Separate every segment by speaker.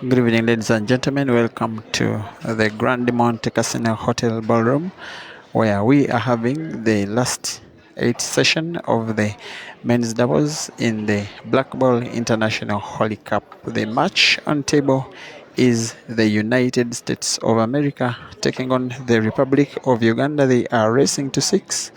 Speaker 1: Good evening, ladies and gentlemen. Welcome to the Grand Monte Casino Hotel Ballroom, where we are having the last 8th session of the men's doubles in the Black Ball International HAWLEY Cup. The match on table is the United States of America taking on the Republic of Uganda. They are racing to 6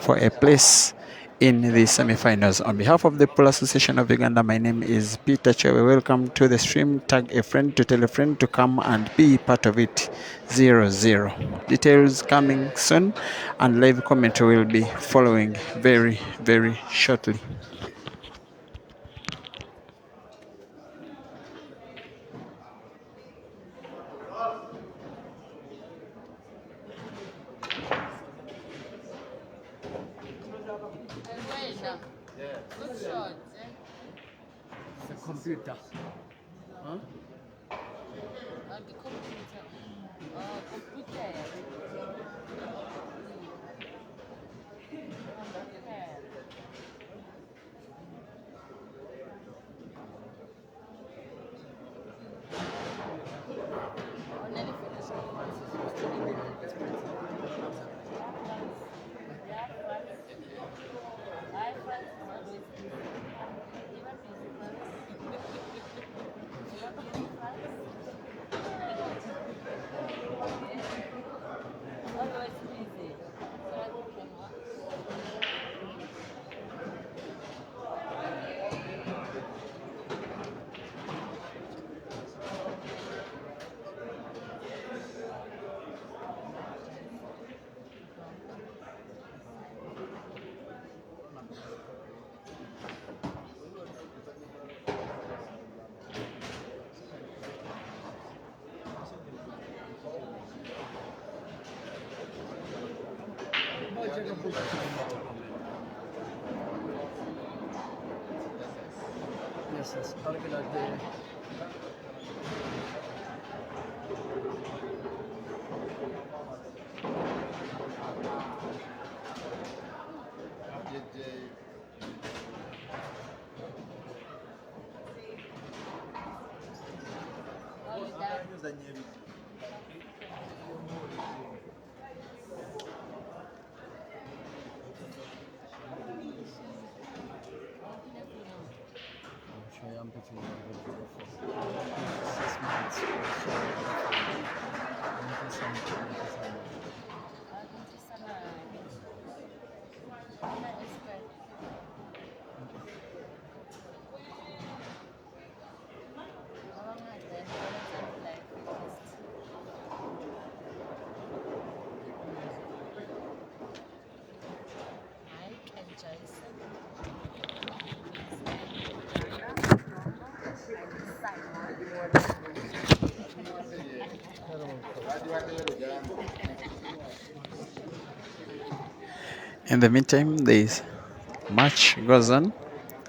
Speaker 1: for a place in the semi-finals. On behalf of the Pool Association of Uganda, my name is Peter Chewe. Welcome to the stream. Tag a friend to tell a friend to come and be part of it. 0-0. Details coming soon, and live commentary will be following very, very shortly.
Speaker 2: Good shot. It's a computer. Huh? The computer. Computer. Yes.
Speaker 1: In the meantime, this match goes on.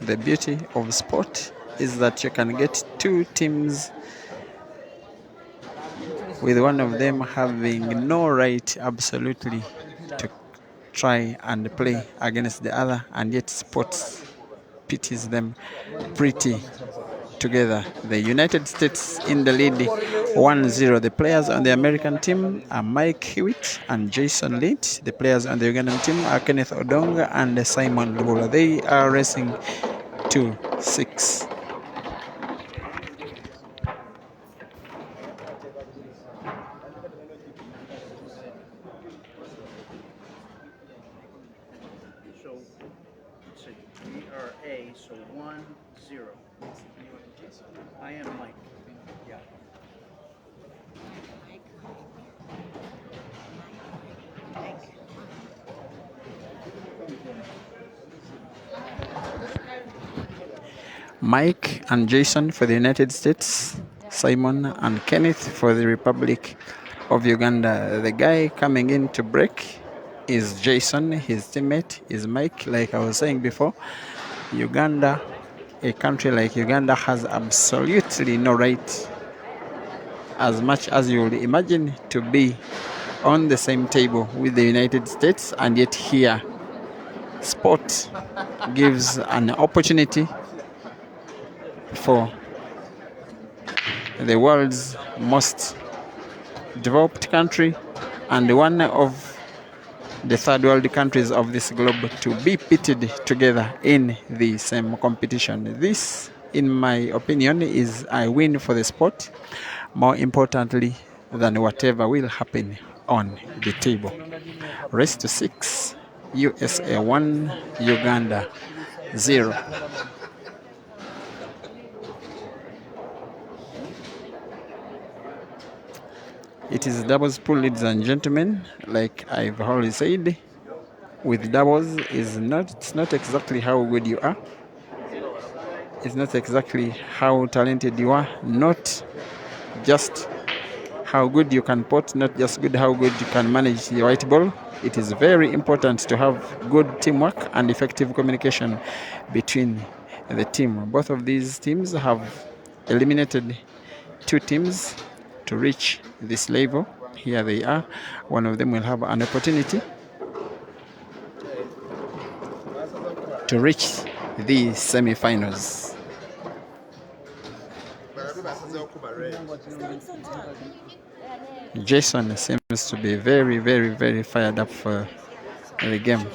Speaker 1: The beauty of sport is that you can get two teams with one of them having no right absolutely to try and play against the other, and yet sports pities them pretty together. The United States in the lead 1-0. The players on the American team are Mike Hewitt and Jason Litt. The players on the Ugandan team are Kenneth Odonga and Simon Lubula. They are racing to 6.
Speaker 3: So 1-0. I am Mike. Yeah.
Speaker 1: Mike and Jason for the United States, Simon and Kenneth for the Republic of Uganda. The guy coming in to break is Jason. His teammate is Mike. Like I was saying before, Uganda, a country like Uganda, has absolutely no right, as much as you would imagine, to be on the same table with the United States, and yet here sport gives an opportunity for the world's most developed country and one of the third world countries of this globe to be pitted together in the same competition. This, in my opinion, is a win for the sport, more importantly than whatever will happen on the table. Race to 6, USA 1, Uganda 0. It is doubles pool, ladies and gentlemen. Like I've always said, with doubles it's not exactly how good you are. It's not exactly how talented you are. Not just how good you can pot, not just how good you can manage the white ball. It is very important to have good teamwork and effective communication between the team. Both of these teams have eliminated 2 teams to reach this level. Here they are. One of them will have an opportunity to reach the semi-finals. Jason seems to be very, very, very fired up for the game.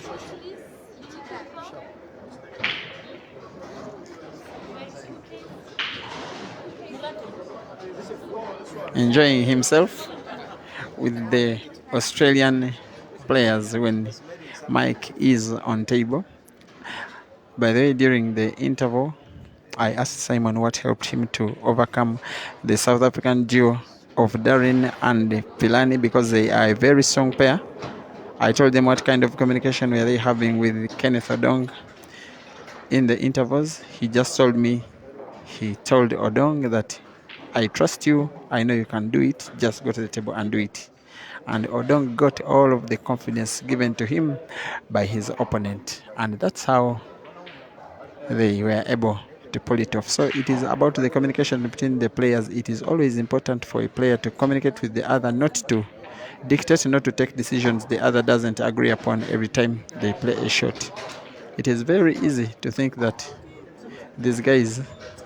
Speaker 1: Enjoying himself with the Australian players when Mike is on table. By the way, during the interval, I asked Simon what helped him to overcome the South African duo of Darren and Pilani, because they are a very strong pair. I told them what kind of communication were they having with Kenneth Odong in the intervals. He just told me, he told Odong that, I trust you, I know you can do it, just go to the table and do it. And Odong got all of the confidence given to him by his opponent, and that's how they were able to pull it off. So it is about the communication between the players. It is always important for a player to communicate with the other, not to dictate, not to take decisions the other doesn't agree upon every time they play a shot. It is very easy to think that these guys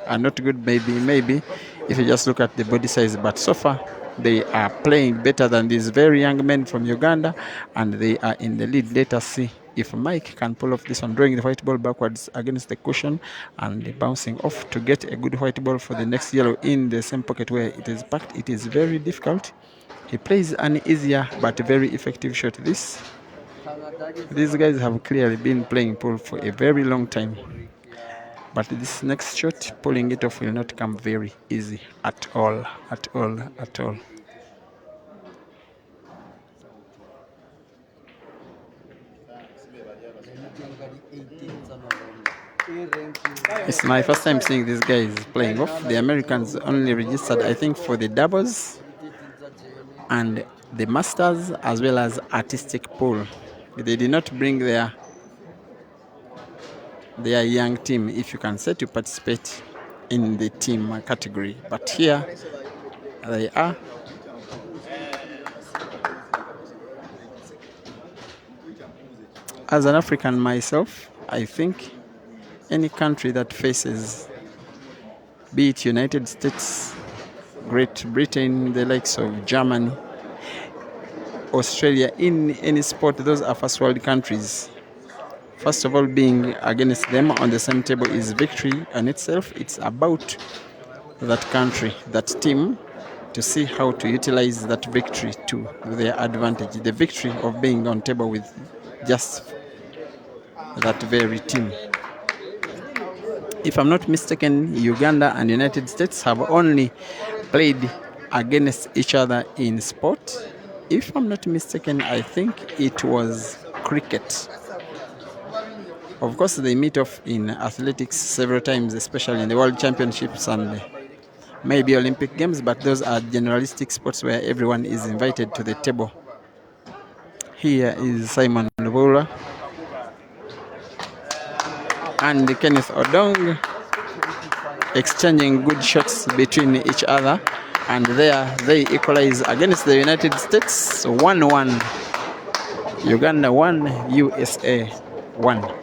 Speaker 1: are not good, maybe if you just look at the body size, but so far they are playing better than these very young men from Uganda, and they are in the lead. Let us see if Mike can pull off this one, drawing the white ball backwards against the cushion and bouncing off to get a good white ball for the next yellow in the same pocket where it is packed. It is very difficult. He plays an easier but very effective shot. These guys have clearly been playing pool for a very long time. But this next shot, pulling it off will not come very easy at all, at all, at all. It's my first time seeing these guys playing off. The Americans only registered, I think, for the doubles and the masters, as well as artistic pool. They did not bring their young team, if you can say, to participate in the team category. But here they are. As an African myself, I think any country that faces, be it United States, Great Britain, the likes of Germany, Australia, in any sport, those are first world countries. First of all, being against them on the same table is victory in itself. It's about that country, that team, to see how to utilize that victory to their advantage. The victory of being on table with just that very team. If I'm not mistaken, Uganda and United States have only played against each other in sport. If I'm not mistaken, I think it was cricket. Of course, they meet off in athletics several times, especially in the World Championships and maybe Olympic Games, but those are generalistic sports where everyone is invited to the table. Here is Simon Lubula and Kenneth Odong exchanging good shots between each other, and there they equalize against the United States 1-1. Uganda 1, USA 1.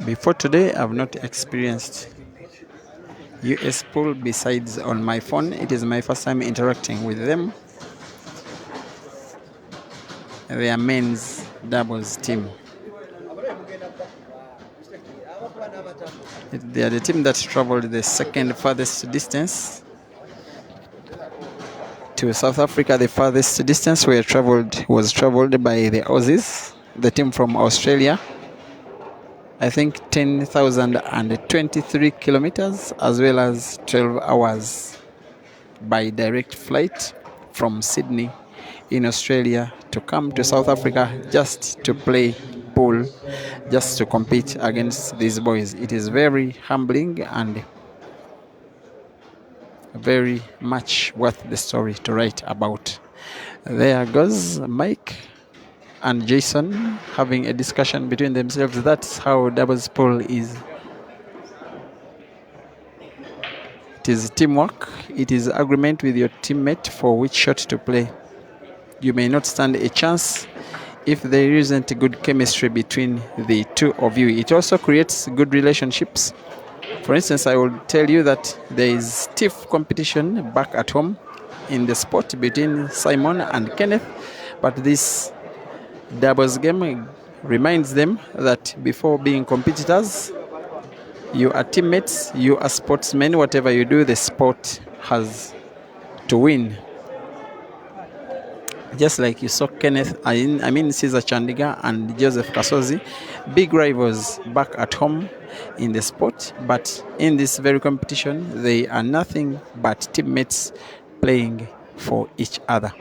Speaker 1: Before today, I've not experienced US pool besides on my phone. It is my first time interacting with them. Their men's doubles team. They are the team that traveled the second farthest distance to South Africa. The farthest distance was traveled by the Aussies, the team from Australia. I think 10,023 kilometers, as well as 12 hours by direct flight from Sydney in Australia to come to South Africa just to play pool, just to compete against these boys. It is very humbling and very much worth the story to write about. There goes Mike and Jason having a discussion between themselves. That's how doubles pool is. It is teamwork. It is agreement with your teammate for which shot to play. You may not stand a chance if there isn't good chemistry between the two of you. It also creates good relationships. For instance, I will tell you that there is stiff competition back at home in the sport between Simon and Kenneth, but this doubles game reminds them that before being competitors, you are teammates, you are sportsmen. Whatever you do, the sport has to win. Just like you saw Kenneth, Caesar Chandiga and Joseph Kasozi, big rivals back at home in the sport, but in this very competition, they are nothing but teammates playing for each other.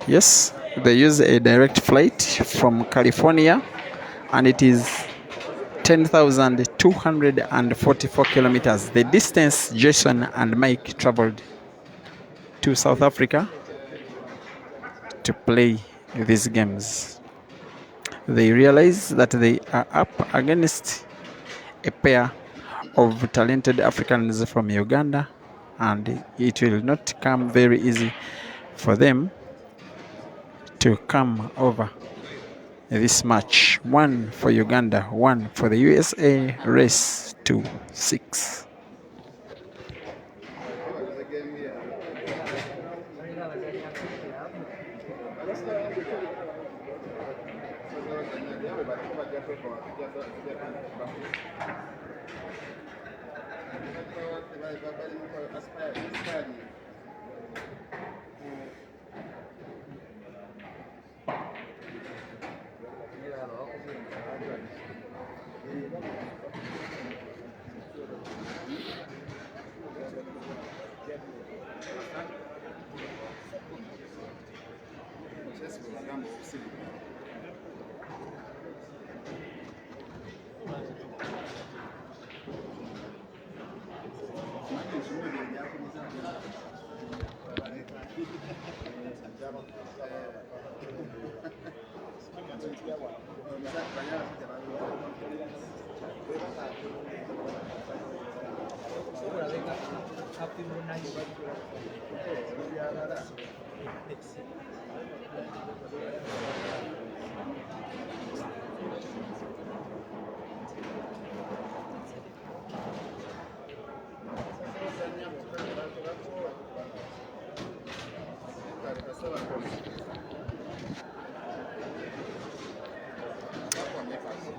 Speaker 1: Yes, they use a direct flight from California, and it is 10,244 kilometers. The distance Jason and Mike traveled to South Africa to play these games. They realize that they are up against a pair of talented Africans from Uganda, and it will not come very easy for them to come over this match. 1 for Uganda, 1 for the USA. Race to 6.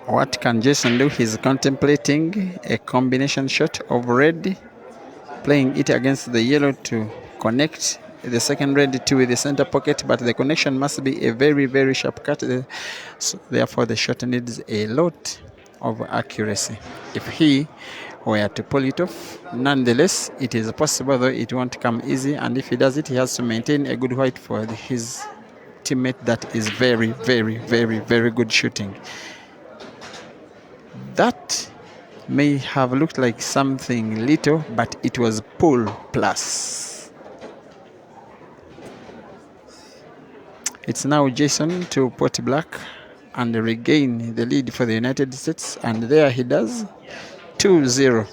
Speaker 1: What can Jason do? He's contemplating a combination shot of red, playing it against the yellow to connect the second red to the center pocket, but the connection must be a very, very sharp cut. So therefore, the shot needs a lot of accuracy. If he were to pull it off, nonetheless, it is possible, though it won't come easy. And if he does it, he has to maintain a good height for his teammate that is very, very, very, very good shooting. That may have looked like something little, but it was pull plus. It's now Jason to put black and regain the lead for the United States, and there he does. 2-0.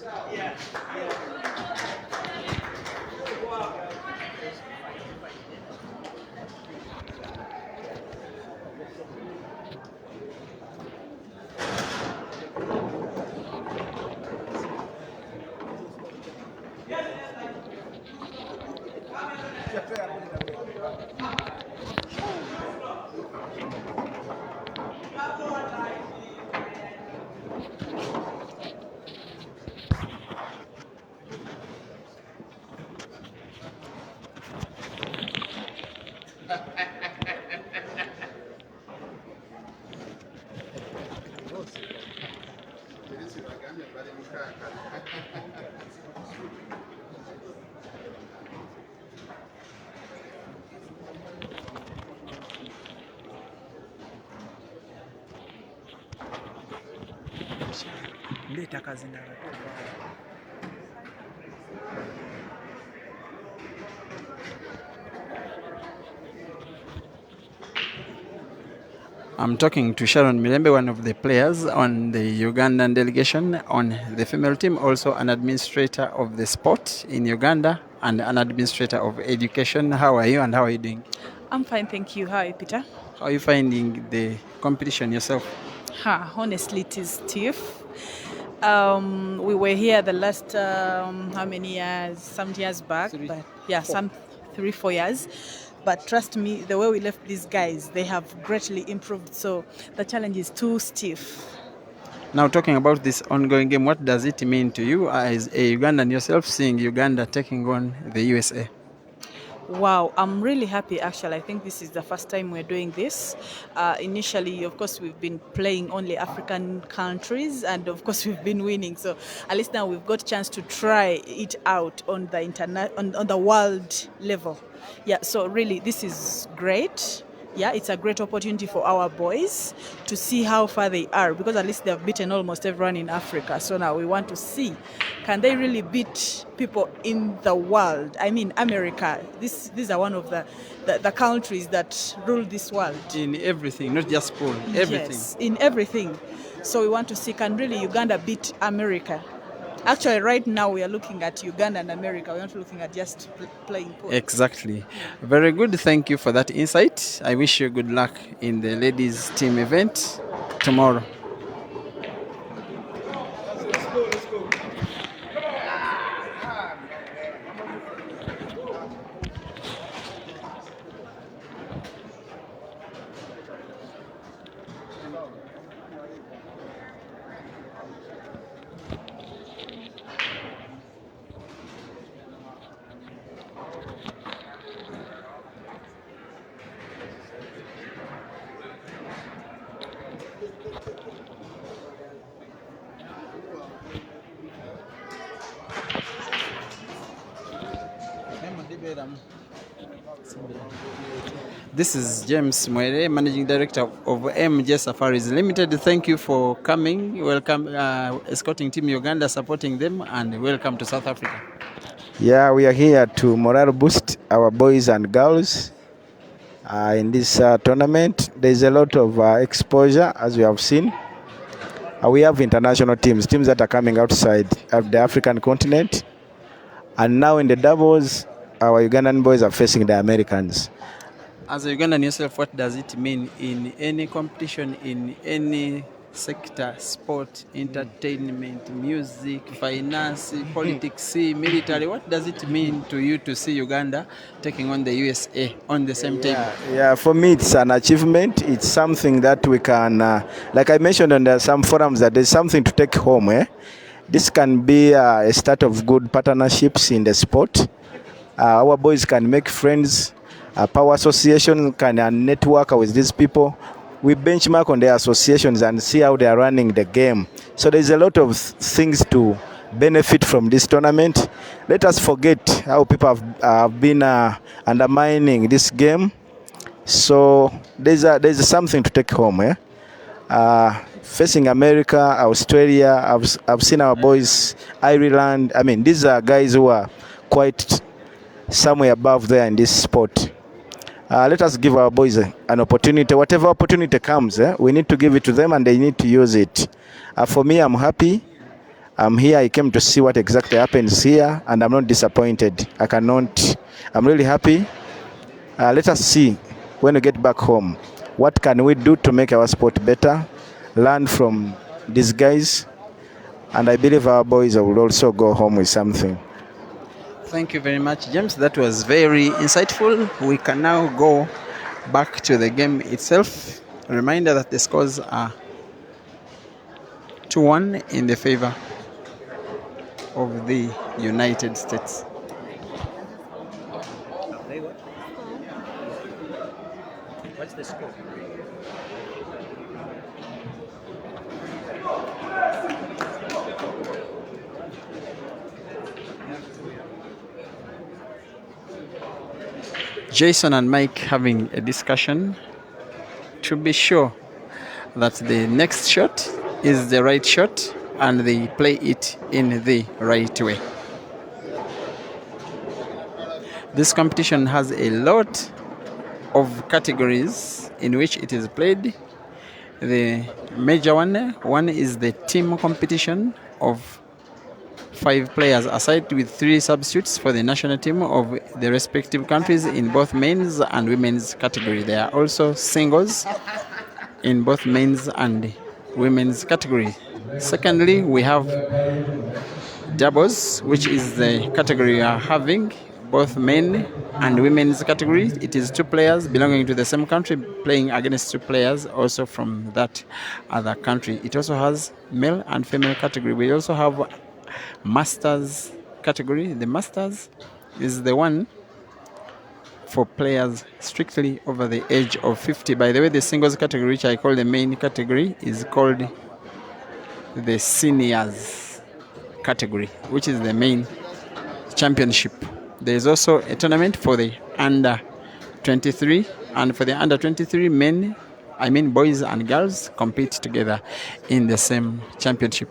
Speaker 1: I'm talking to Sharon Mirembe, one of the players on the Ugandan delegation on the female team, also an administrator of the sport in Uganda and an administrator of education. How are you and how are you doing?
Speaker 4: I'm fine, thank you. How are you, Peter?
Speaker 1: How are you finding the competition yourself?
Speaker 4: Honestly, it is stiff. We were here the last, how many years? Some years back. But yeah, some 3-4 years. But trust me, the way we left these guys, they have greatly improved. So the challenge is too stiff.
Speaker 1: Now, talking about this ongoing game, what does it mean to you as a Ugandan yourself, seeing Uganda taking on the USA?
Speaker 4: Wow, I'm really happy actually. I think this is the first time we're doing this. Initially, of course, we've been playing only African countries and of course we've been winning. So at least now we've got a chance to try it out on the on the world level. Yeah, so really this is great. Yeah, it's a great opportunity for our boys to see how far they are because at least they've beaten almost everyone in Africa. So now we want to see, can they really beat people in the world? I mean, America. These are one of the countries that rule this world.
Speaker 1: In everything, not just sport, everything.
Speaker 4: Yes, in everything. So we want to see, can really Uganda beat America? Actually, right now we are looking at Uganda and America. We're not looking at just playing pool.
Speaker 1: Exactly. Very good. Thank you for that insight. I wish you good luck in the ladies' team event tomorrow. This is James Mwere, Managing Director of MJ Safaris Limited. Thank you for coming. Welcome, escorting Team Uganda, supporting them, and welcome to South Africa.
Speaker 5: Yeah, we are here to morale boost our boys and girls in this tournament. There's a lot of exposure, as we have seen. We have international teams that are coming outside of the African continent. And now in the doubles, our Ugandan boys are facing the Americans.
Speaker 1: As a Ugandan yourself, what does it mean in any competition, in any sector, sport, entertainment, music, finance, politics, military? What does it mean to you to see Uganda taking on the USA on the same table?
Speaker 5: Yeah, for me it's an achievement. It's something that we can, like I mentioned on some forums, that there's something to take home. This can be a start of good partnerships in the sport. Our boys can make friends. Power association can network with these people. We benchmark on their associations and see how they are running the game. So there's a lot of things to benefit from this tournament. Let us forget how people have been undermining this game. So there's something to take home. Facing America, Australia, I've seen our boys, Ireland. I mean, these are guys who are quite somewhere above there in this sport. Let us give our boys an opportunity. Whatever opportunity comes, we need to give it to them and they need to use it. For me, I'm happy. I'm here. I came to see what exactly happens here and I'm not disappointed. I'm really happy. Let us see when we get back home. What can we do to make our sport better? Learn from these guys. And I believe our boys will also go home with something.
Speaker 1: Thank you very much, James. That was very insightful. We can now go back to the game itself. A reminder that the scores are 2-1 in the favor of the United States.
Speaker 3: What's the score?
Speaker 1: Jason and Mike having a discussion to be sure that the next shot is the right shot and they play it in the right way. This competition has a lot of categories in which it is played. The major one is the team competition of 5 players aside with 3 substitutes for the national team of the respective countries in both men's and women's category. There are also singles in both men's and women's category. Secondly, we have doubles, which is the category we are having, both men and women's category. It is 2 players belonging to the same country playing against 2 players also from that other country. It also has male and female category. We also have Masters category. The Masters is the one for players strictly over the age of 50. By the way, the singles category, which I call the main category, is called the Seniors category, which is the main championship. There is also a tournament for the under 23, and for the under 23 boys and girls compete together in the same championship.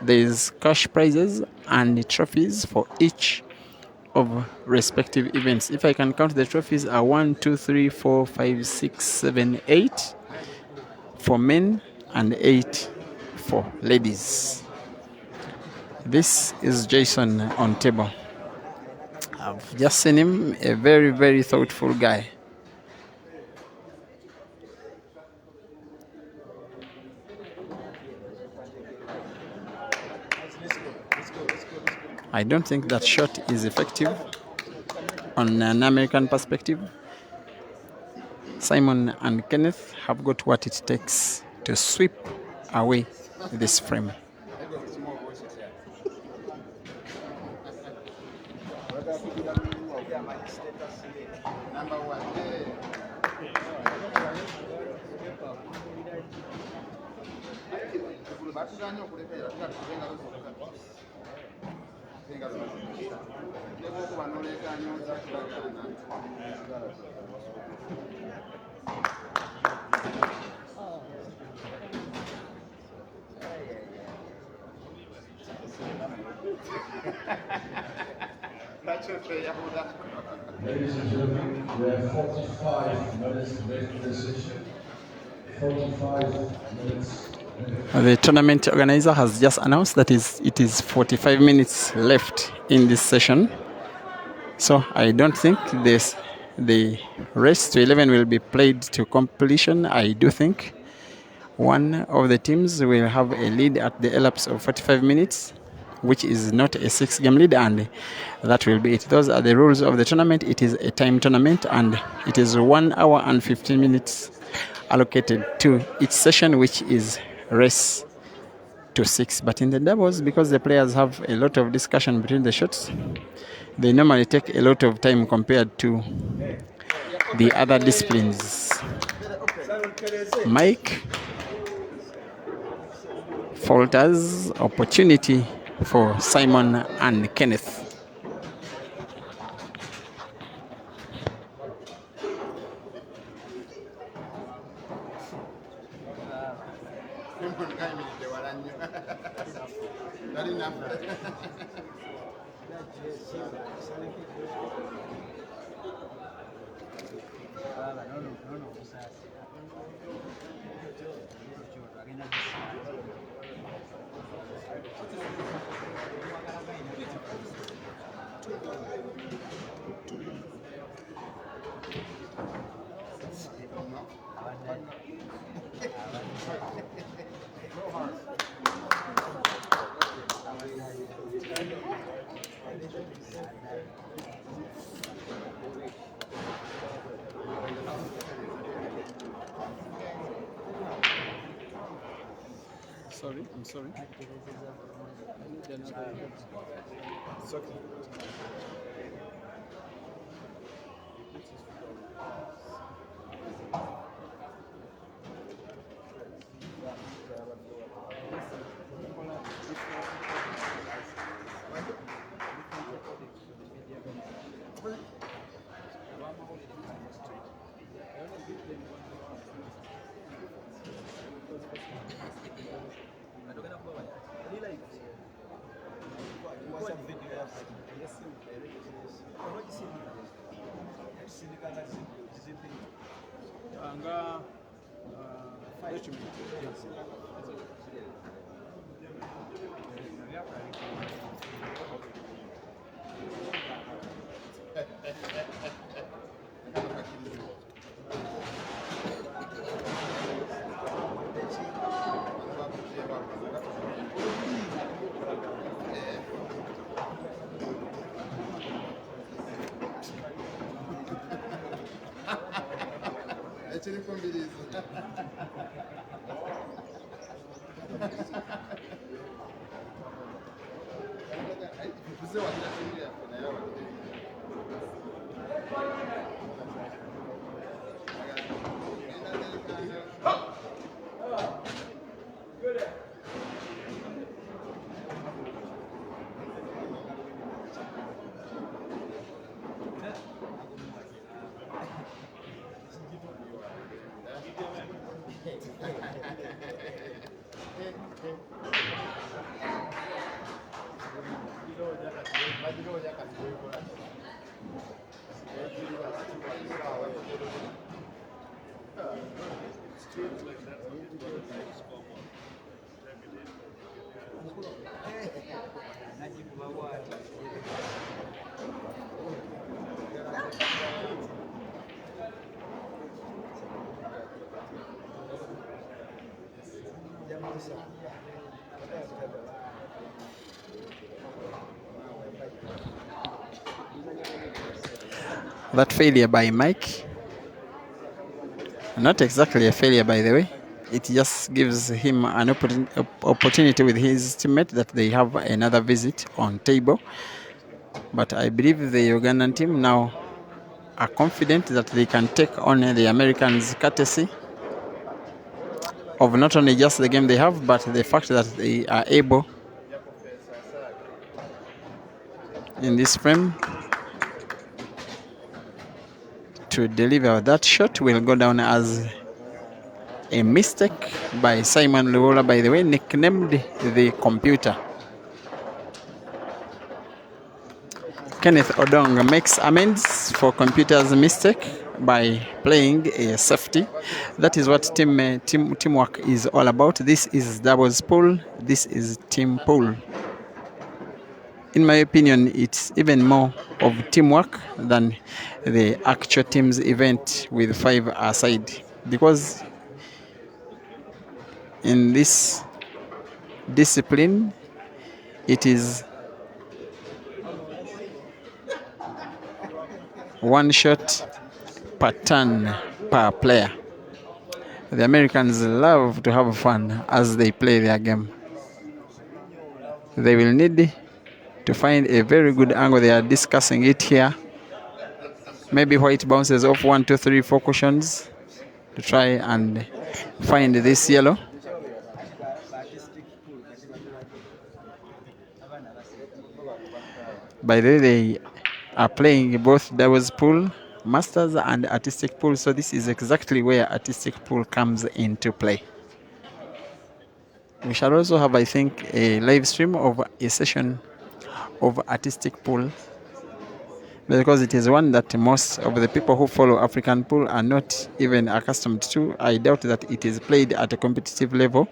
Speaker 1: There is cash prizes and trophies for each of respective events. If I can count, the trophies are 1, 2, 3, 4, 5, 6, 7, 8 for men and 8 for ladies. This is Jason on table. I've just seen him, a very, very thoughtful guy. I don't think that shot is effective on an American perspective. Simon and Kenneth have got what it takes to sweep away this frame.
Speaker 6: Ladies and gentlemen, we have 45 minutes left in the session. 45 minutes.
Speaker 1: The tournament organizer has just announced that it is 45 minutes left in this session. So I don't think the race to 11 will be played to completion. I do think one of the teams will have a lead at the elapse of 45 minutes, which is not a 6-game lead, and that will be it. Those are the rules of the tournament. It is a time tournament, and it is 1 hour and 15 minutes allocated to each session, which is race to 6. But in the doubles, because the players have a lot of discussion between the shots, they normally take a lot of time compared to the other disciplines. Mike falters, opportunity for Simon and Kenneth. Sorry, I'm sorry. It's okay. That failure by Mike, not exactly a failure by the way, it just gives him an opportunity with his teammate that they have another visit on table. But I believe the Ugandan team now are confident that they can take on the Americans courtesy of not only just the game they have, but the fact that they are able in this frame to deliver that shot will go down as a mistake by Simon Luola, by the way, nicknamed the computer. Kenneth Odong makes amends for computer's mistake by playing a safety. That is what teamwork is all about. This is doubles pool. This is team pool. In my opinion, it's even more of teamwork than the actual team's event with 5 aside, because in this discipline it is one shot per turn per player. The Americans love to have fun as they play their game. They will need to find a very good angle. They are discussing it here. Maybe white bounces off 1, 2, 3, 4 cushions to try and find this yellow. By the way, they are playing both doubles pool, masters and artistic pool, so this is exactly where artistic pool comes into play. We shall also have, I think, a live stream of a session of artistic pool, because it is one that most of the people who follow African pool are not even accustomed to. I doubt that it is played at a competitive level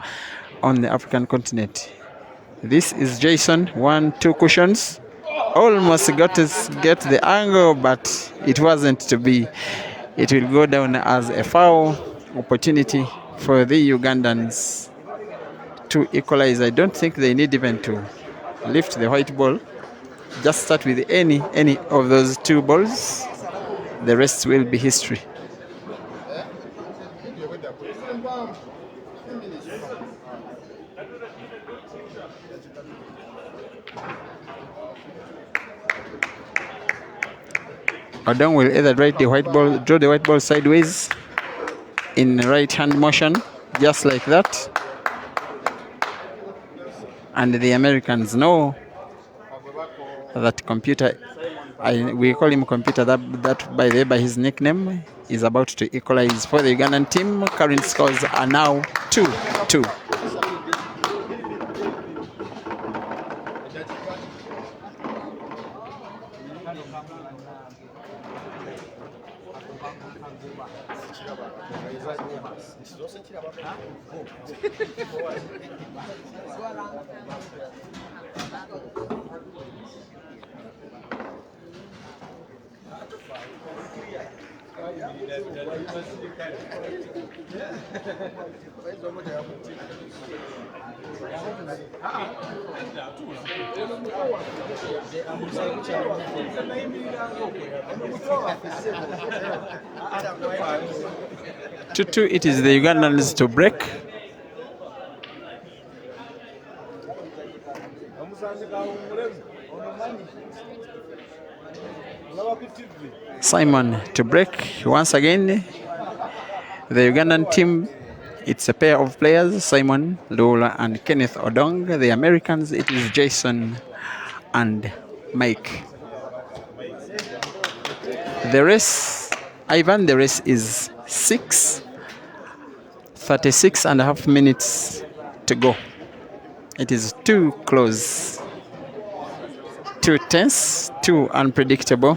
Speaker 1: on the African continent. This is Jason, 1, 2 cushions. Almost got to get the angle, but it wasn't to be. It will go down as a foul opportunity for the Ugandans to equalize. I don't think they need even to lift the white ball. Just start with any of those 2 balls. The rest will be history. Odong will either draw the white ball sideways in right hand motion, just like that. And the Americans know that computer, we call him computer, that by the way, by his nickname, is about to equalize for the Ugandan team. Current scores are now 2-2. It is the Ugandans to break. Simon to break once again. The Ugandan team, it's a pair of players, Simon Lola and Kenneth Odong. The Americans, it is Jason and Mike. The race, Ivan, the race is 36.5 minutes to go. It is too close, too tense, too unpredictable.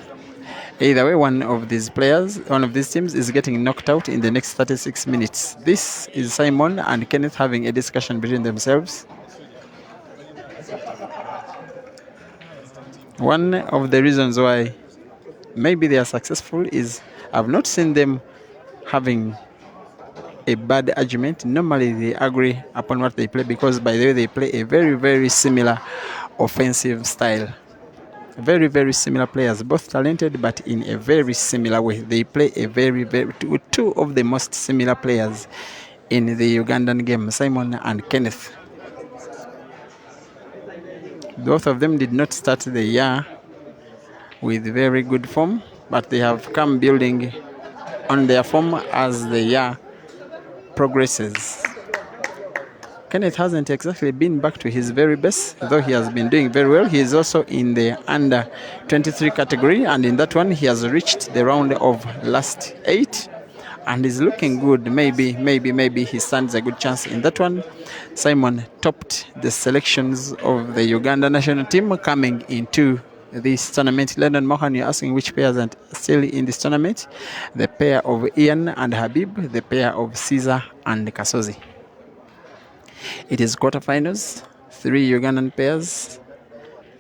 Speaker 1: Either way, one of these teams is getting knocked out in the next 36 minutes. This is Simon and Kenneth having a discussion between themselves. One of the reasons why maybe they are successful is I've not seen them having a bad argument. Normally they agree upon what they play, because by the way, they play a very, very similar offensive style. Very, very similar players, both talented, but in a very similar way. They play a very, two of the most similar players in the Ugandan game, Simon and Kenneth. Both of them did not start the year with very good form, but they have come building on their form as the year progresses. Kenneth hasn't exactly been back to his very best, though he has been doing very well. He is also in the under 23 category, and in that one he has reached the round of last 8 and is looking good. Maybe he stands a good chance in that one. Simon topped the selections of the Uganda national team coming into this tournament. Lennon Mohan, you're asking which pairs are still in this tournament. The pair of Ian and Habib, the pair of Caesar and Kasozi. It is quarterfinals, 3 Ugandan pairs,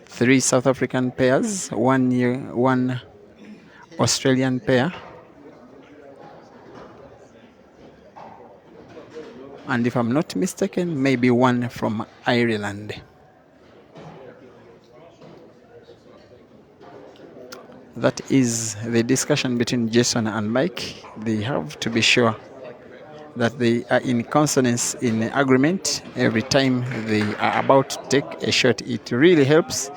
Speaker 1: 3 South African pairs, one Australian pair, and if I'm not mistaken, maybe one from Ireland. That is the discussion between Jason and Mike. They have to be sure that they are in consonance, in agreement every time they are about to take a shot. It really helps.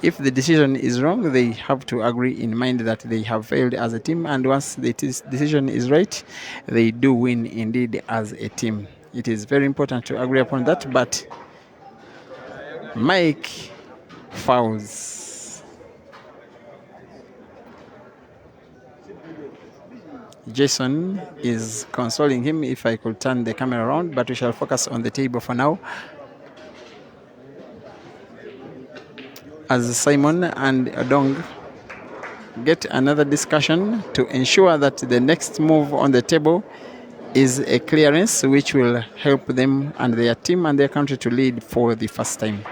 Speaker 1: If the decision is wrong, they have to agree in mind that they have failed as a team, and once the decision is right, they do win indeed as a team. It is very important to agree upon that, but Mike fouls. Jason is consoling him. If I could turn the camera around, but we shall focus on the table for now. As Simon and Odong get another discussion to ensure that the next move on the table is a clearance which will help them and their team and their country to lead for the first time.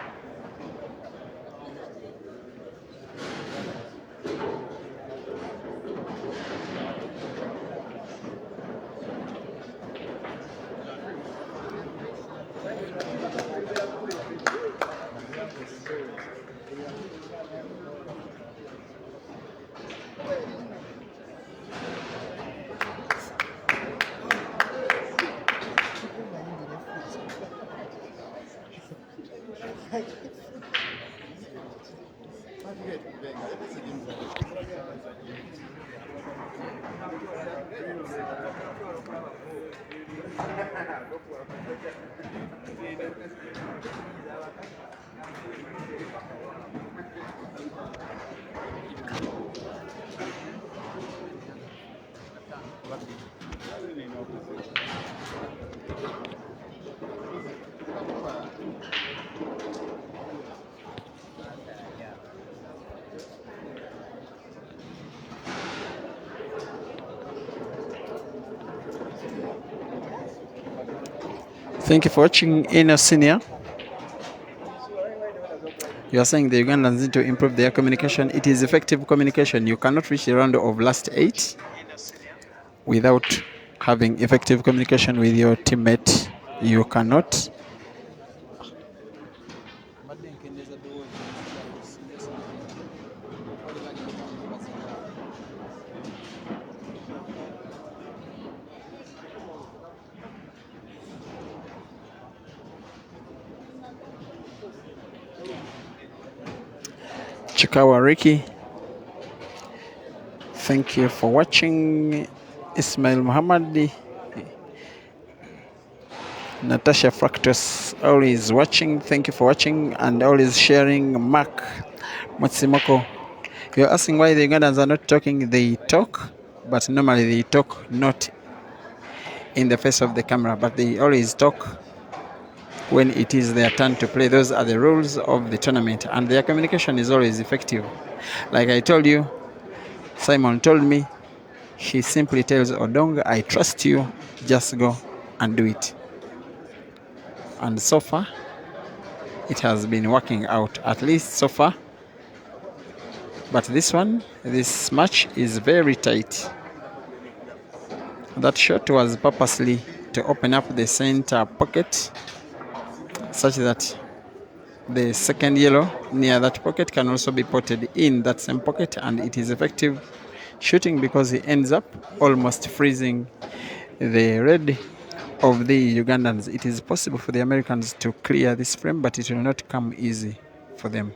Speaker 1: Thank you for watching Eno Senior. You are saying the Ugandans need to improve their communication. It is effective communication. You cannot reach the round of last 8 without having effective communication with your teammate. You cannot. Chikawa Ricky, thank you for watching. Ismail Muhammad, Natasha Fractus, always watching. Thank you for watching and always sharing. Mark Matsimoko, you're asking why the Ugandans are not talking. They talk, but normally they talk not in the face of the camera, but they always talk when it is their turn to play. Those are the rules of the tournament, and their communication is always effective. Like I told you, Simon told me, he simply tells Odong, I trust you, just go and do it. And so far, it has been working out, at least so far. But this match is very tight. That shot was purposely to open up the center pocket such that the second yellow near that pocket can also be potted in that same pocket, and it is effective shooting because he ends up almost freezing the red of the Ugandans. It is possible for the Americans to clear this frame, but it will not come easy for them.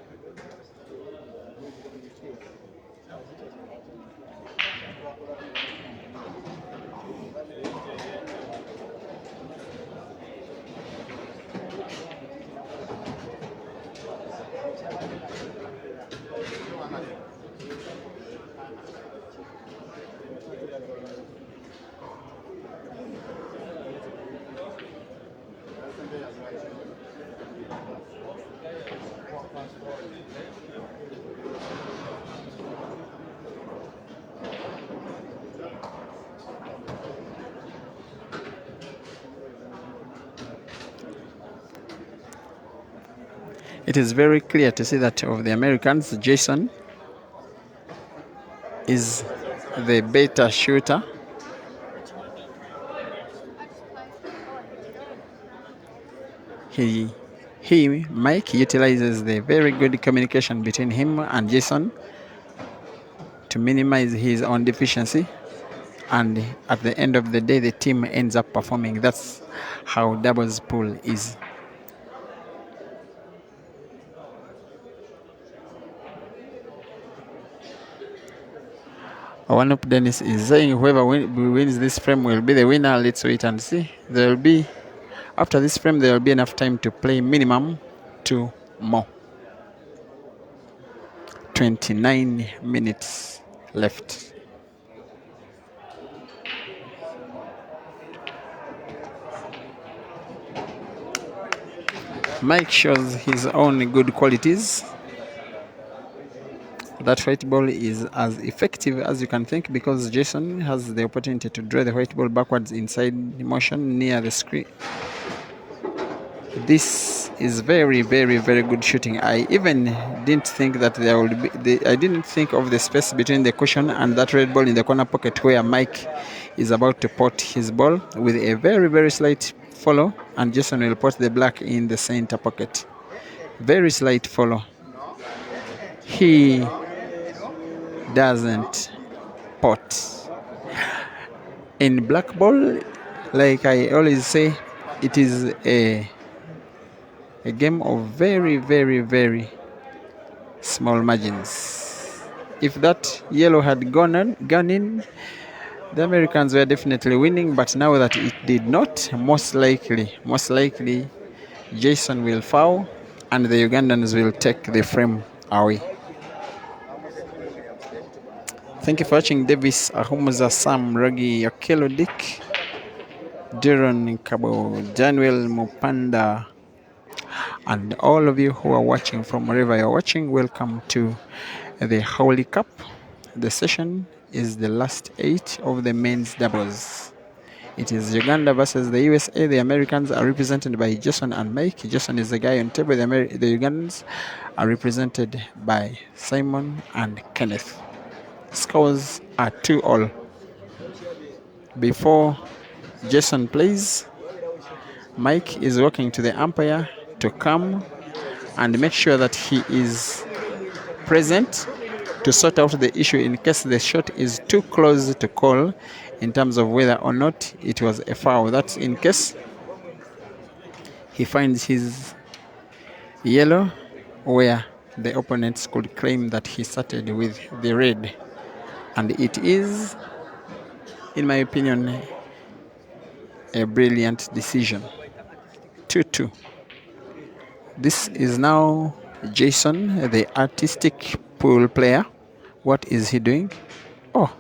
Speaker 1: It is very clear to see that of the Americans, Jason is the better shooter. Mike utilizes the very good communication between him and Jason to minimize his own deficiency, and at the end of the day the team ends up performing. That's how doubles pool is. One up Dennis is saying whoever wins this frame will be the winner. Let's wait and see. After this frame there will be enough time to play minimum 2 more. 29 minutes left. Mike shows his own good qualities. That white ball is as effective as you can think, because Jason has the opportunity to draw the white ball backwards inside motion near the screen. This is very, very, very good shooting. I even didn't think that there would be. I didn't think of the space between the cushion and that red ball in the corner pocket where Mike is about to pot his ball with a very, very slight follow, and Jason will pot the black in the center pocket. Very slight follow. He doesn't pot. In black ball, like I always say, it is a game of very, very, very small margins. If that yellow had gone in, the Americans were definitely winning, but now that it did not, most likely, Jason will foul and the Ugandans will take the frame away. Thank you for watching. Davis Ahumuza, Sam Ragi, Okelo Dick, Jaron Kabo, Daniel Mupanda, and all of you who are watching from wherever you're watching, welcome to the HAWLEY Cup. The session is the last 8 of the men's doubles. It is Uganda versus the USA. The Americans are represented by Jason and Mike. Jason is the guy on table. The Ugandans are represented by Simon and Kenneth. Scores are 2-all. Before Jason plays, Mike is walking to the umpire to come and make sure that he is present to sort out the issue in case the shot is too close to call in terms of whether or not it was a foul. That's in case he finds his yellow where the opponents could claim that he started with the red. And it is, in my opinion, a brilliant decision. 2-2. This is now Jason, the artistic pool player. What is he doing? Oh,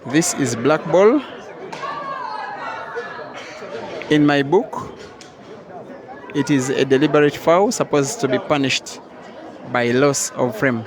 Speaker 1: this is black ball. In my book, it is a deliberate foul supposed to be punished by loss of frame.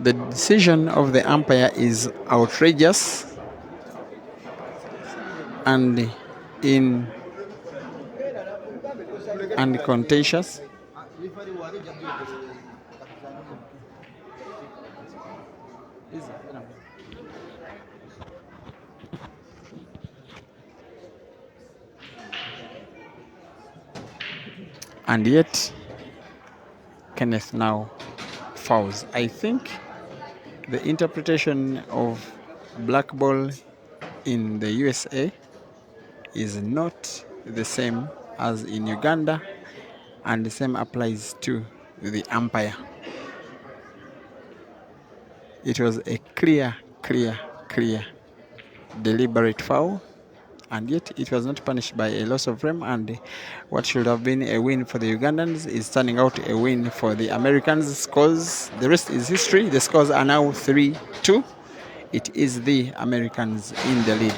Speaker 1: The decision of the umpire is outrageous and contentious. And yet Kenneth now fouls. I think the interpretation of black ball in the USA is not the same as in Uganda, and the same applies to the umpire. It was a clear, deliberate foul, and yet it was not punished by a loss of frame, and what should have been a win for the Ugandans is turning out a win for the Americans. Scores, the rest is history. The scores are now 3-2. It is the Americans in the lead.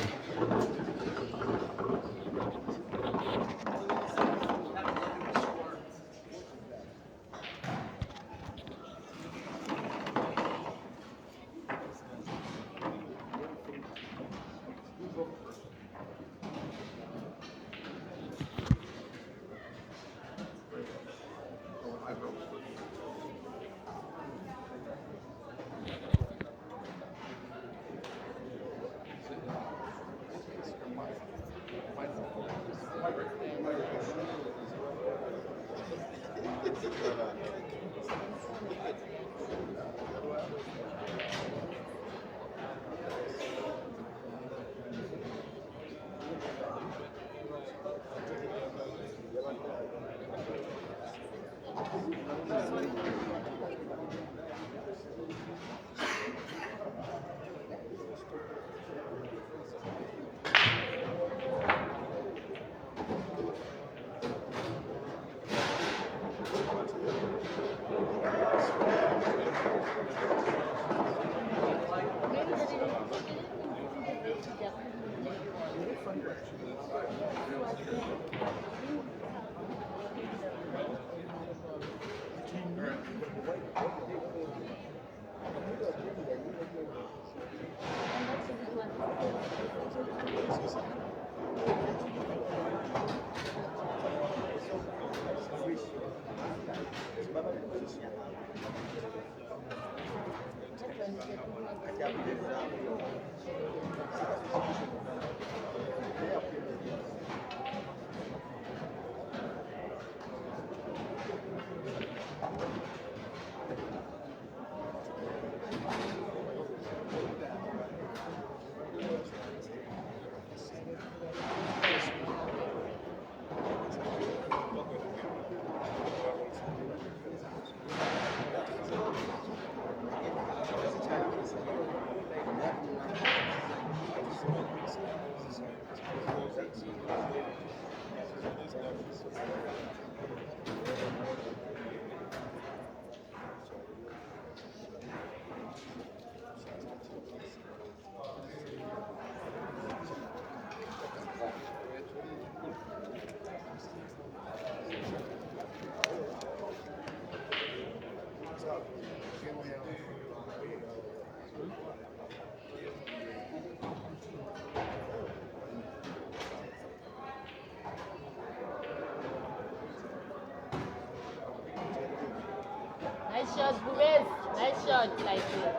Speaker 2: Nice shot, Perez. Nice shot, like it.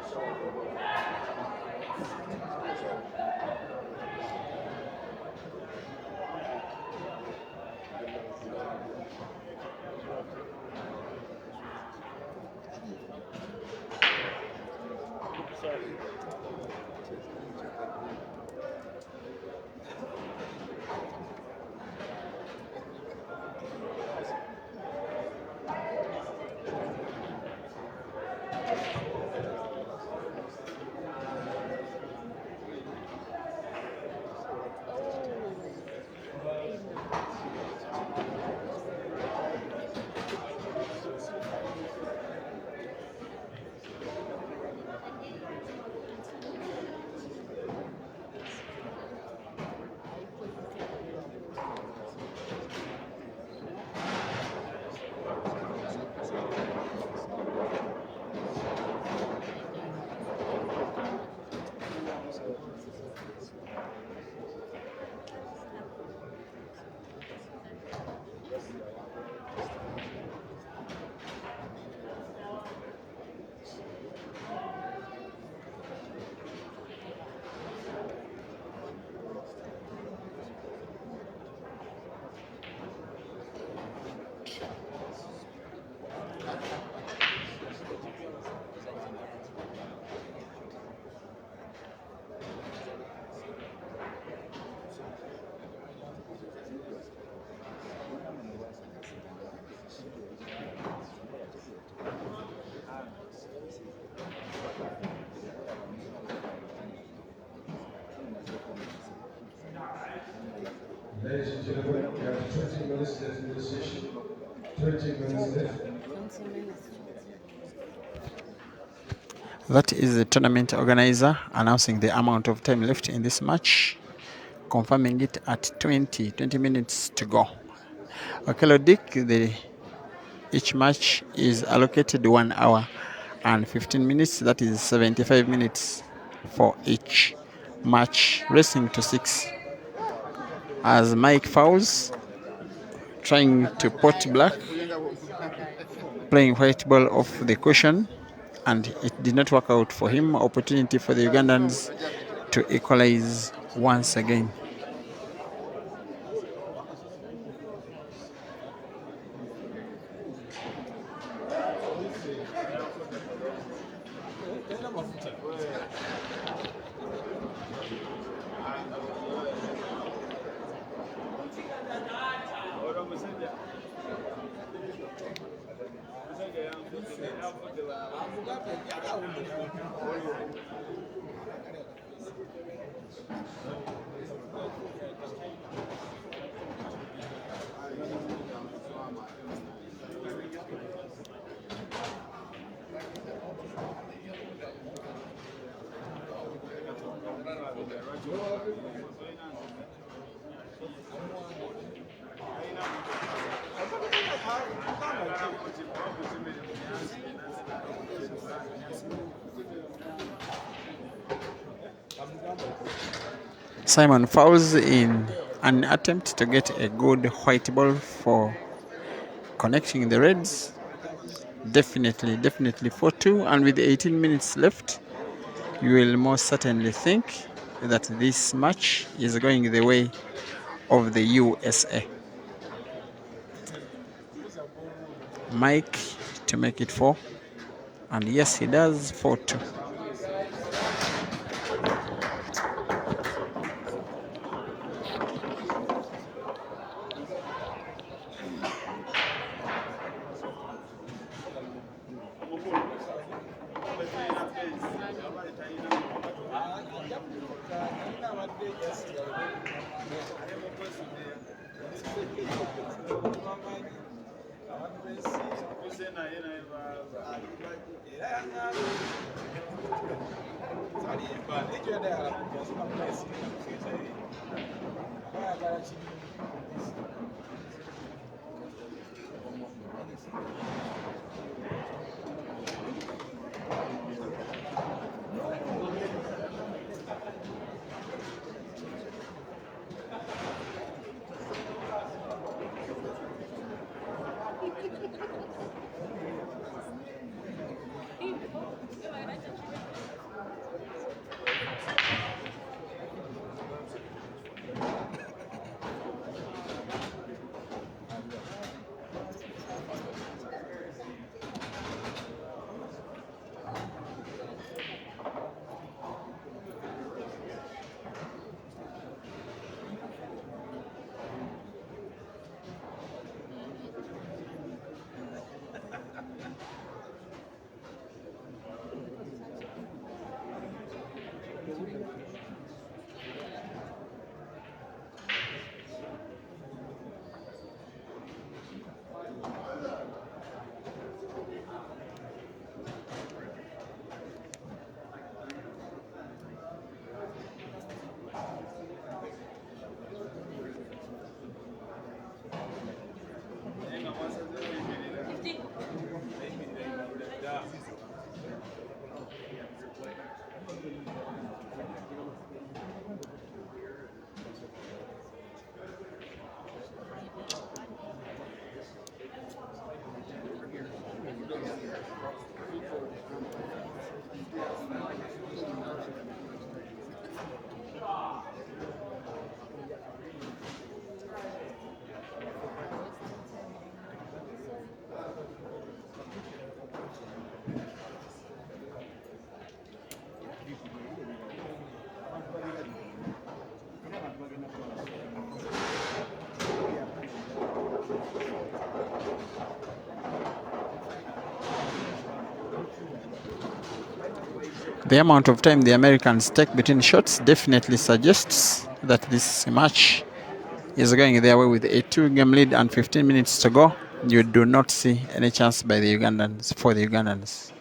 Speaker 6: Ladies and gentlemen, we have 20 minutes left in the session. 20 minutes left.
Speaker 1: That is the tournament organizer announcing the amount of time left in this match, confirming it at 20 minutes to go. Okay, Dick, each match is allocated 1 hour and 15 minutes. That is 75 minutes for each match. Racing to 6 as Mike fouls, trying to pot black, playing white ball off the cushion, and it did not work out for him. Opportunity for the Ugandans to equalize once again. Simon fouls in an attempt to get a good white ball for connecting the Reds. Definitely 4-2, and with 18 minutes left, you will most certainly think that this match is going the way of the USA. Mike to make it 4, and yes, he does, 4-2. The amount of time the Americans take between shots definitely suggests that this match is going their way with a 2-game lead and 15 minutes to go. You do not see any chance by the Ugandans, for the Ugandans,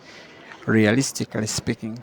Speaker 1: realistically speaking.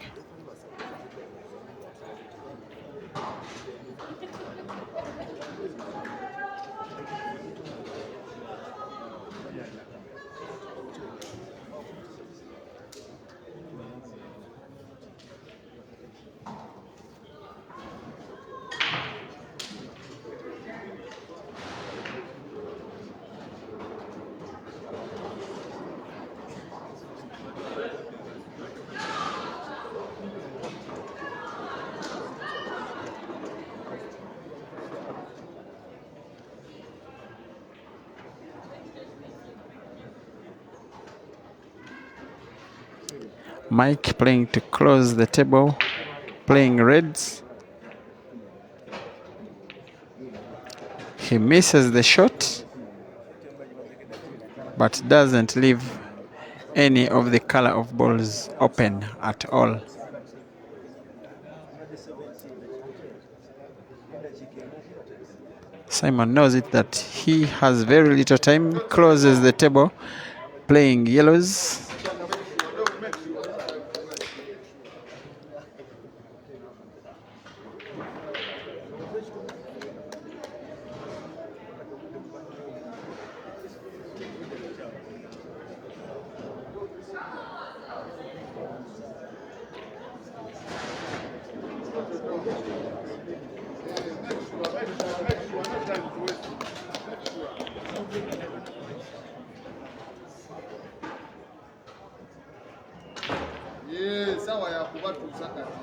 Speaker 1: Mike playing to close the table, playing reds. He misses the shot, but doesn't leave any of the color of balls open at all. Simon knows it that he has very little time, closes the table, playing yellows.
Speaker 7: sawa ya kubatuza kati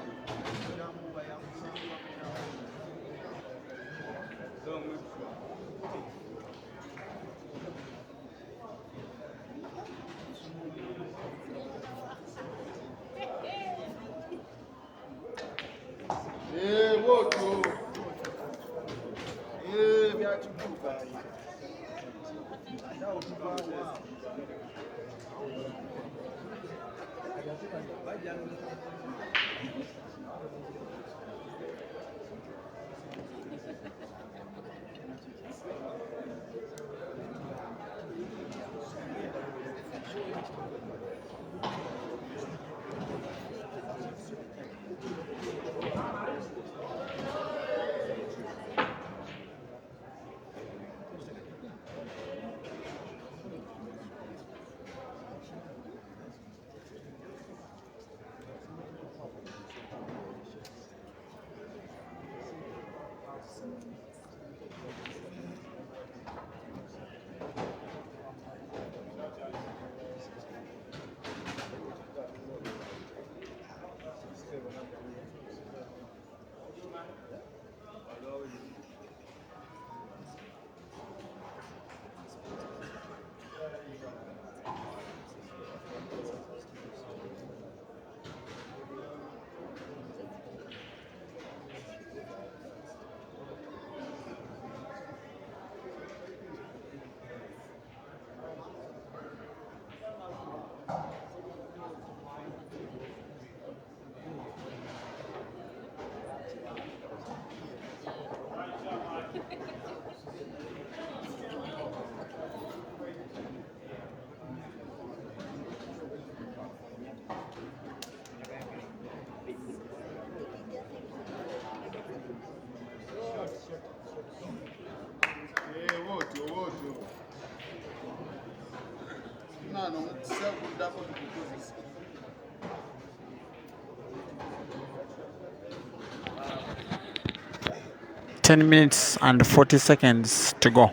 Speaker 1: 10 minutes and 40 seconds to go.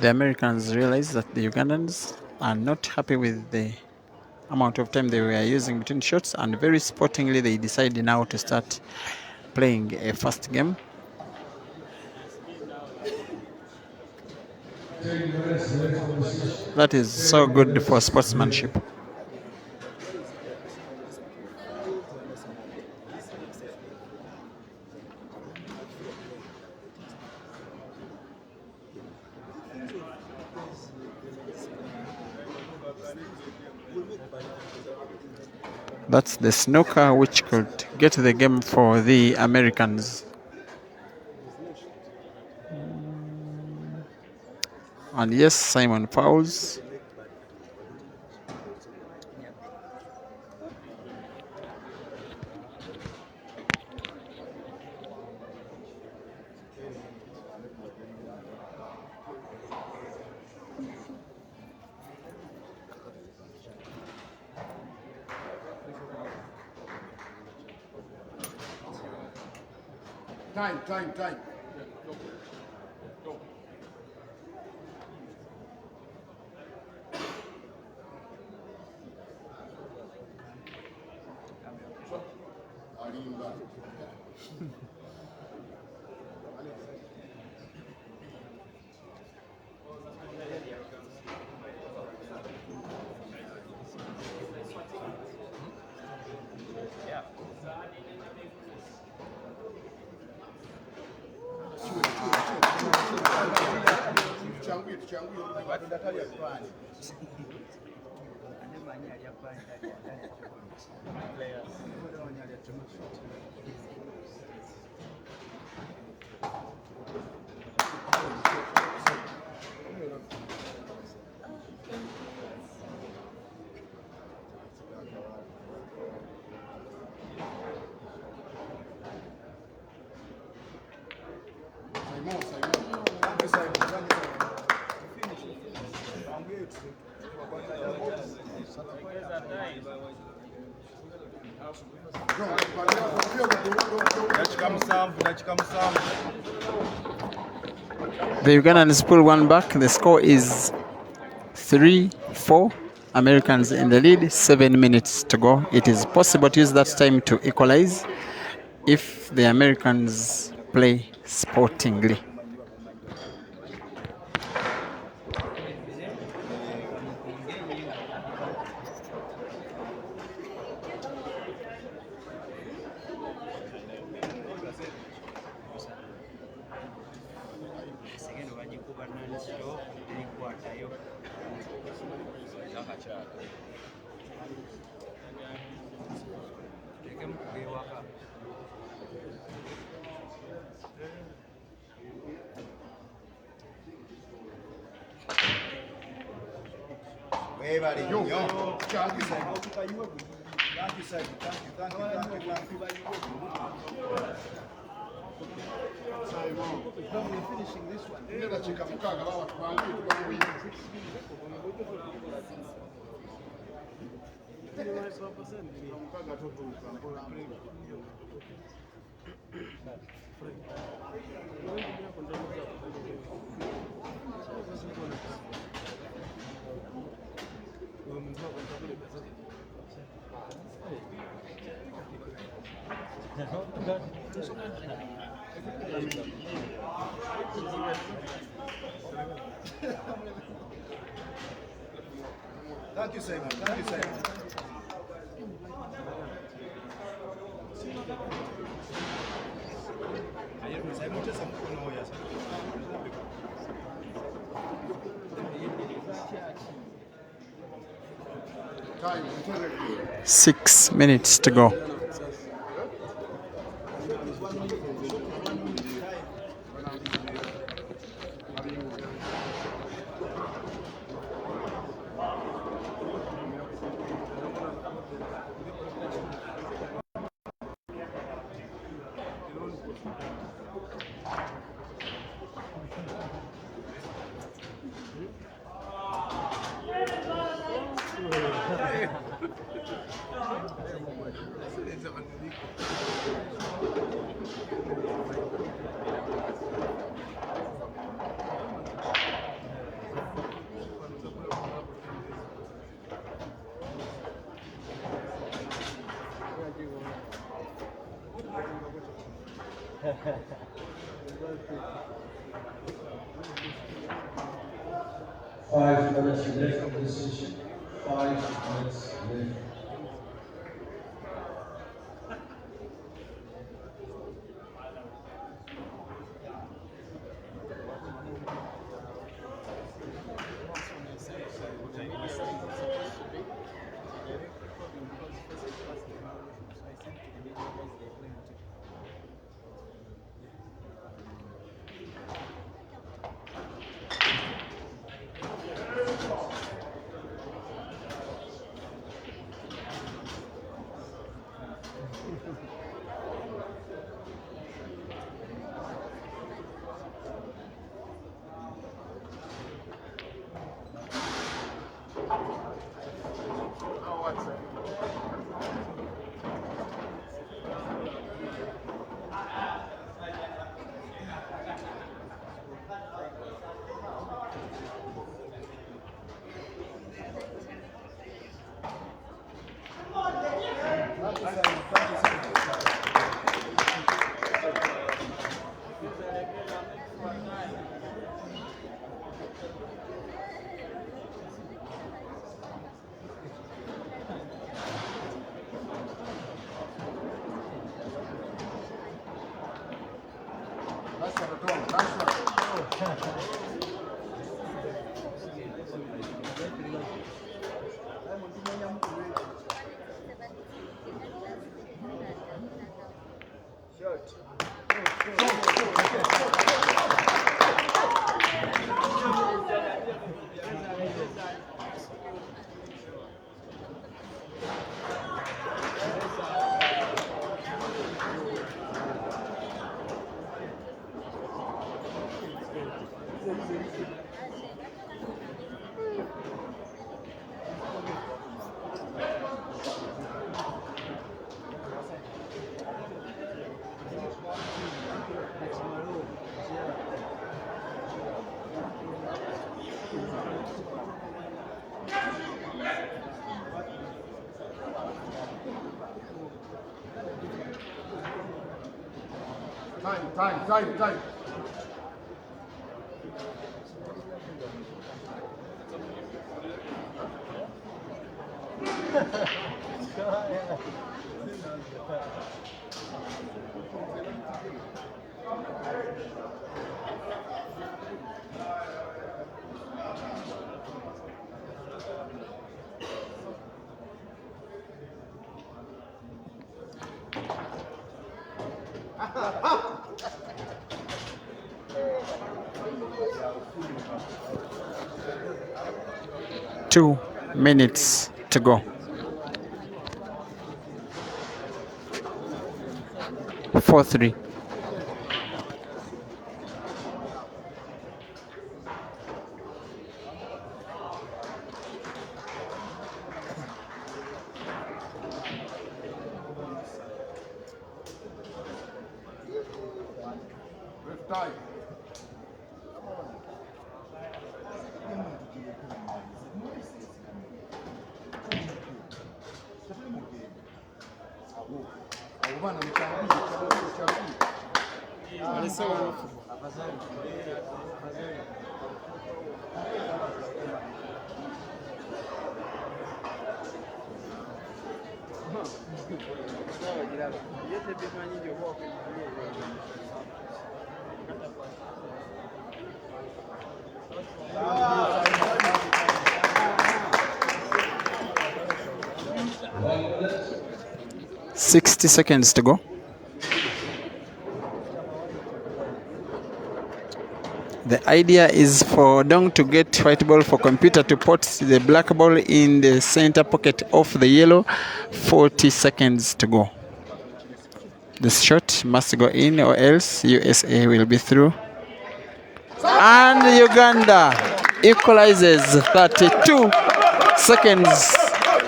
Speaker 1: The Americans realized that the Ugandans are not happy with the amount of time they were using between shots, and very sportingly they decided now to start playing a fast game.
Speaker 6: 10 minutes left on the session.
Speaker 1: That is
Speaker 6: 10
Speaker 1: so good for
Speaker 6: minutes
Speaker 1: sportsmanship. That's the snooker which could get the game for the Americans. And yes, Simon fouls.
Speaker 7: Time.
Speaker 1: The Ugandans pull one back. The score is 3-4. Americans in the lead. 7 minutes to go. It is possible to use that time to equalize if the Americans play sportingly.
Speaker 5: Thank you, Simon. Thank you, Simon.
Speaker 7: Time.
Speaker 1: 6 minutes to go.
Speaker 6: 5 minutes left in this session. 5 minutes left.
Speaker 7: Time.
Speaker 1: Two minutes to go. 4-3.
Speaker 7: Time.
Speaker 6: One minute.
Speaker 1: 60 seconds to go. The idea is for Dong to get white ball, for computer to put the black ball in the center pocket of the yellow. 40 seconds to go. The shot must go in or else USA will be through. And Uganda equalizes. 32 seconds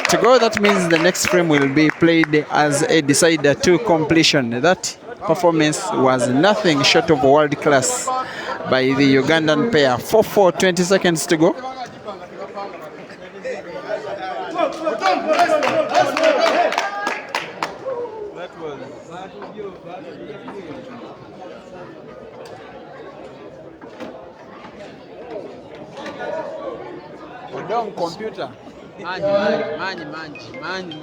Speaker 1: to go. That means the next frame will be played as a decider to completion. That performance was nothing short of world class by the Ugandan pair. 4-4, 20 seconds to go. Don't computer. Manji.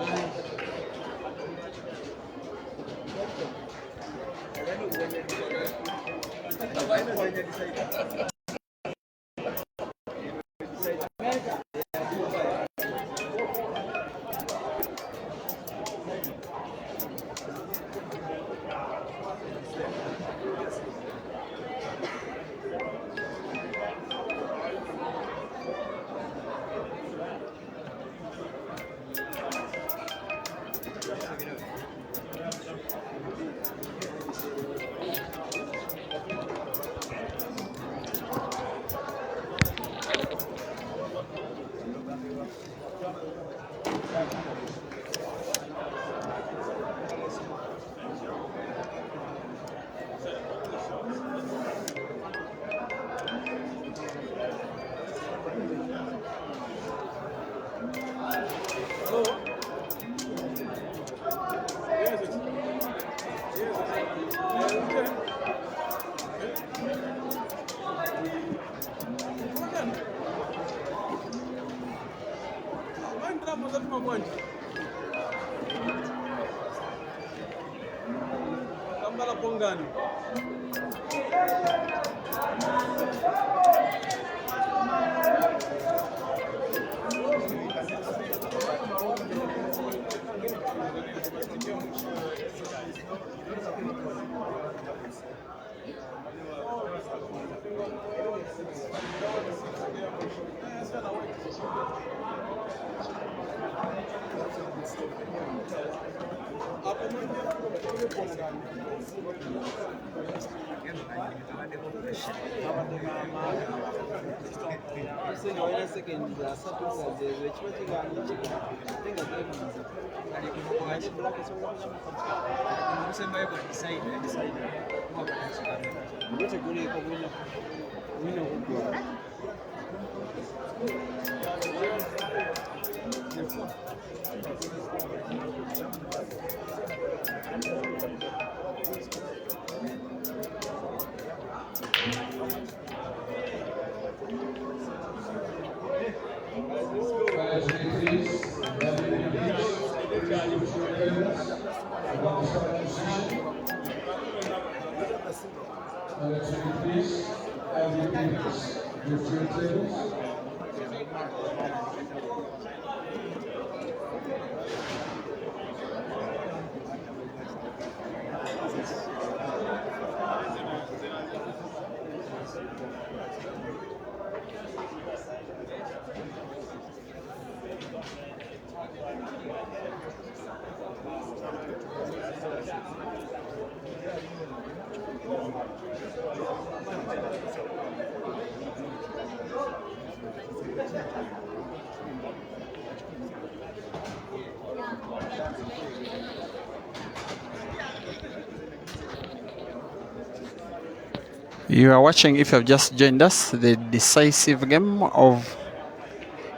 Speaker 1: You are watching, if you have just joined us, the decisive game of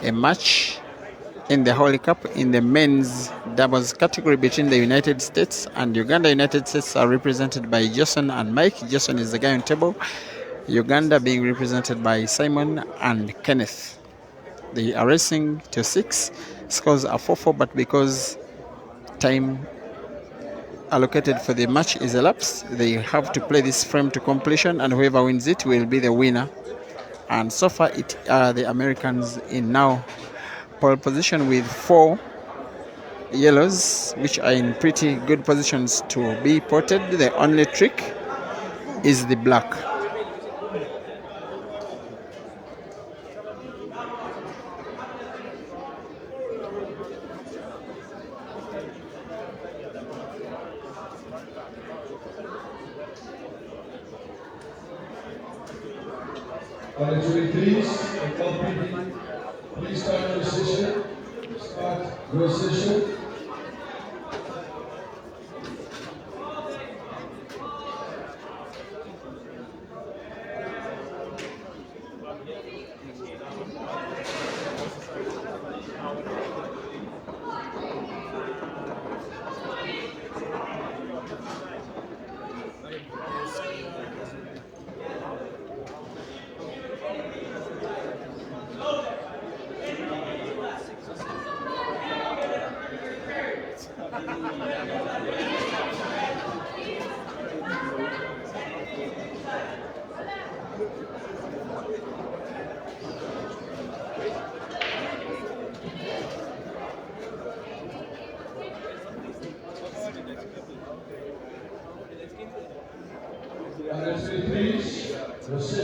Speaker 1: a match in the HAWLEY Cup in the men's doubles category between the United States and Uganda. United States are represented by Jason and Mike. Jason is the guy on table. Uganda being represented by Simon and Kenneth. They are racing to 6. Scores are 4-4, but because time allocated for the match is elapsed, they have to play this frame to completion, and whoever wins it will be the winner. And so far it are the Americans in now pole position with 4 yellows, which are in pretty good positions to be potted. The only trick is the black.
Speaker 6: On the 23s, please start your session. Start your session.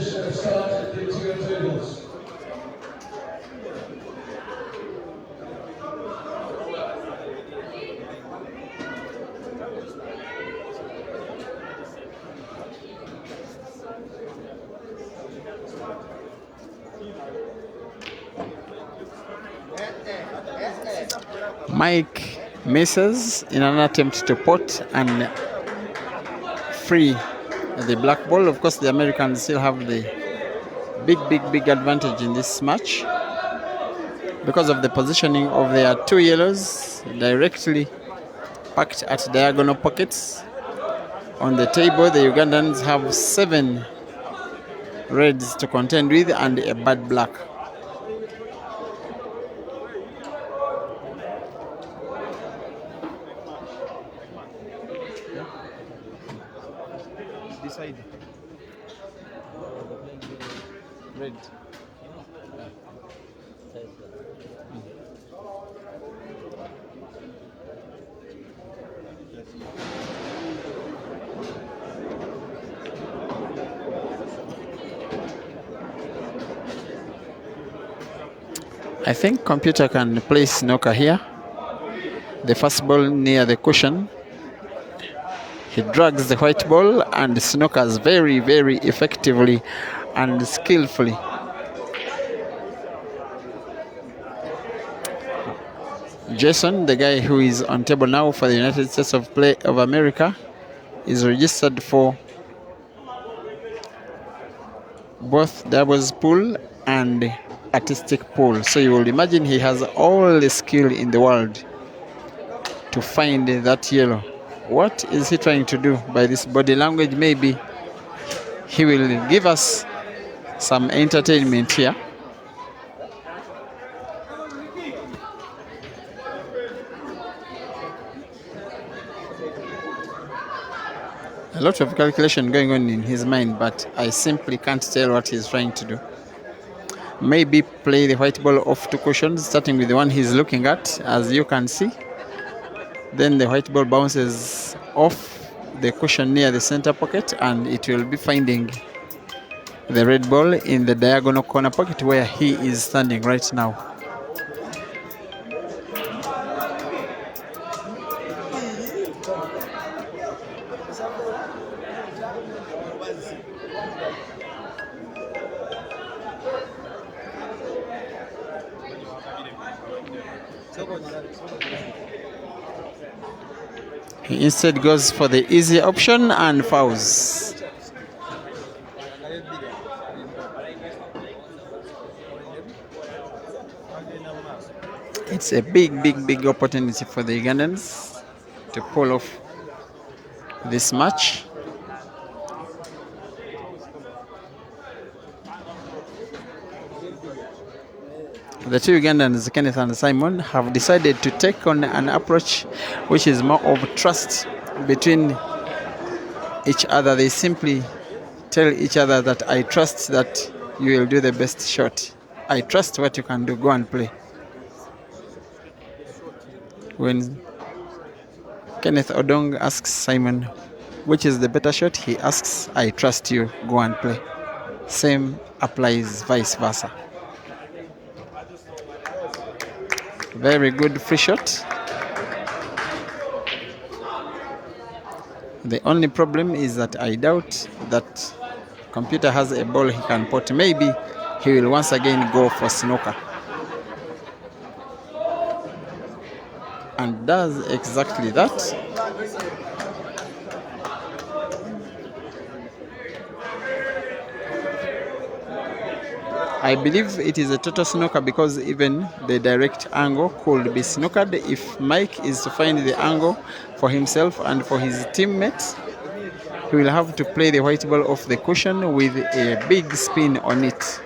Speaker 6: session has started. Get to your tables.
Speaker 1: Mike misses in an attempt to pot and free the black ball. Of course, the Americans still have the big advantage in this match because of the positioning of their two yellows directly packed at diagonal pockets on the table. The Ugandans have 7 reds to contend with and a bad black. Decide. Red. I think computer can play snooker here. The first ball near the cushion. He drags the white ball and snookers very effectively and skillfully. Jason, the guy who is on table now for the United States of America, is registered for both doubles pool and artistic pool. So you will imagine he has all the skill in the world to find that yellow. What is he trying to do by this body language? Maybe he will give us some entertainment here. A lot of calculation going on in his mind, but I simply can't tell what he's trying to do. Maybe play the white ball off to cushions, starting with the one he's looking at, as you can see. Then the white ball bounces off the cushion near the center pocket, and it will be finding the red ball in the diagonal corner pocket where he is standing right now. He instead goes for the easy option and fouls. It's a big opportunity for the Ugandans to pull off this match. The two Ugandans, Kenneth and Simon, have decided to take on an approach which is more of trust between each other. They simply tell each other that I trust that you will do the best shot. I trust what you can do. Go and play. When Kenneth Odong asks Simon, which is the better shot, he asks, I trust you. Go and play. Same applies vice versa. Very good free shot. The only problem is that I doubt that computer has a ball he can put. Maybe he will once again go for snooker. And does exactly that. I believe it is a total snooker because even the direct angle could be snookered. If Mike is to find the angle for himself and for his teammates, he will have to play the white ball off the cushion with a big spin on it.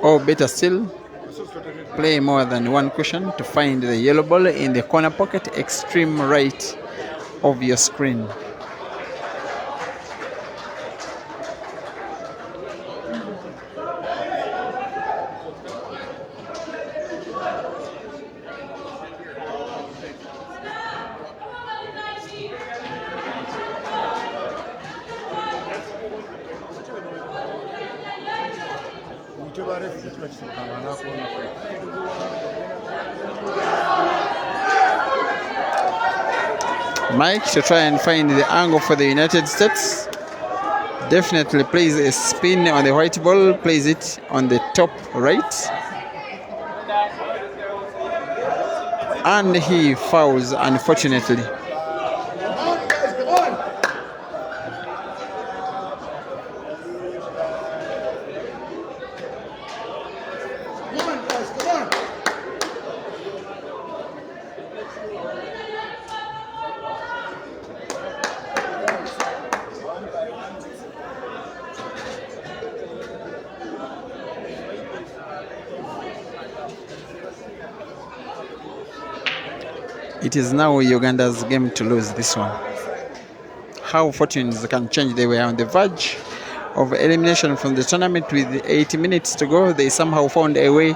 Speaker 1: Or better still, play more than one cushion to find the yellow ball in the corner pocket, extreme right of your screen. Mike to try and find the angle for the United States. Definitely plays a spin on the white ball, plays it on the top right. And he fouls, unfortunately. It is now Uganda's game to lose this one. How fortunes can change. They were on the verge of elimination from the tournament with 80 minutes to go. They somehow found a way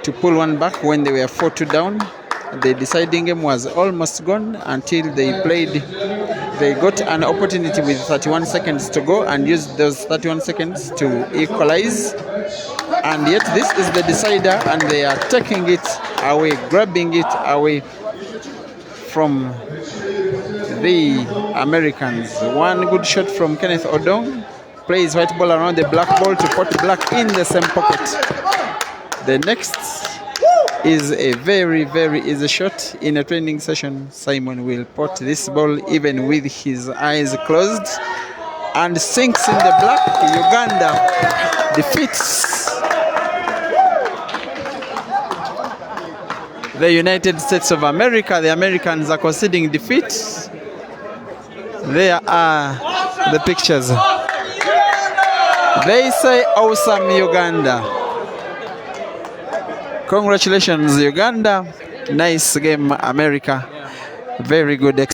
Speaker 1: to pull one back when they were 4-2 down. The deciding game was almost gone until they got an opportunity with 31 seconds to go and used those 31 seconds to equalize. And yet this is the decider, and they are taking it away, grabbing it away from the Americans. One good shot from Kenneth Odong, plays white ball around the black ball to put black in the same pocket. The next is a very, very easy shot. In a training session, Simon will put this ball even with his eyes closed and sinks in the black. Uganda defeats the United States of America. The Americans are conceding defeat. There are the pictures. They say awesome Uganda. Congratulations Uganda. Nice game America. Very good.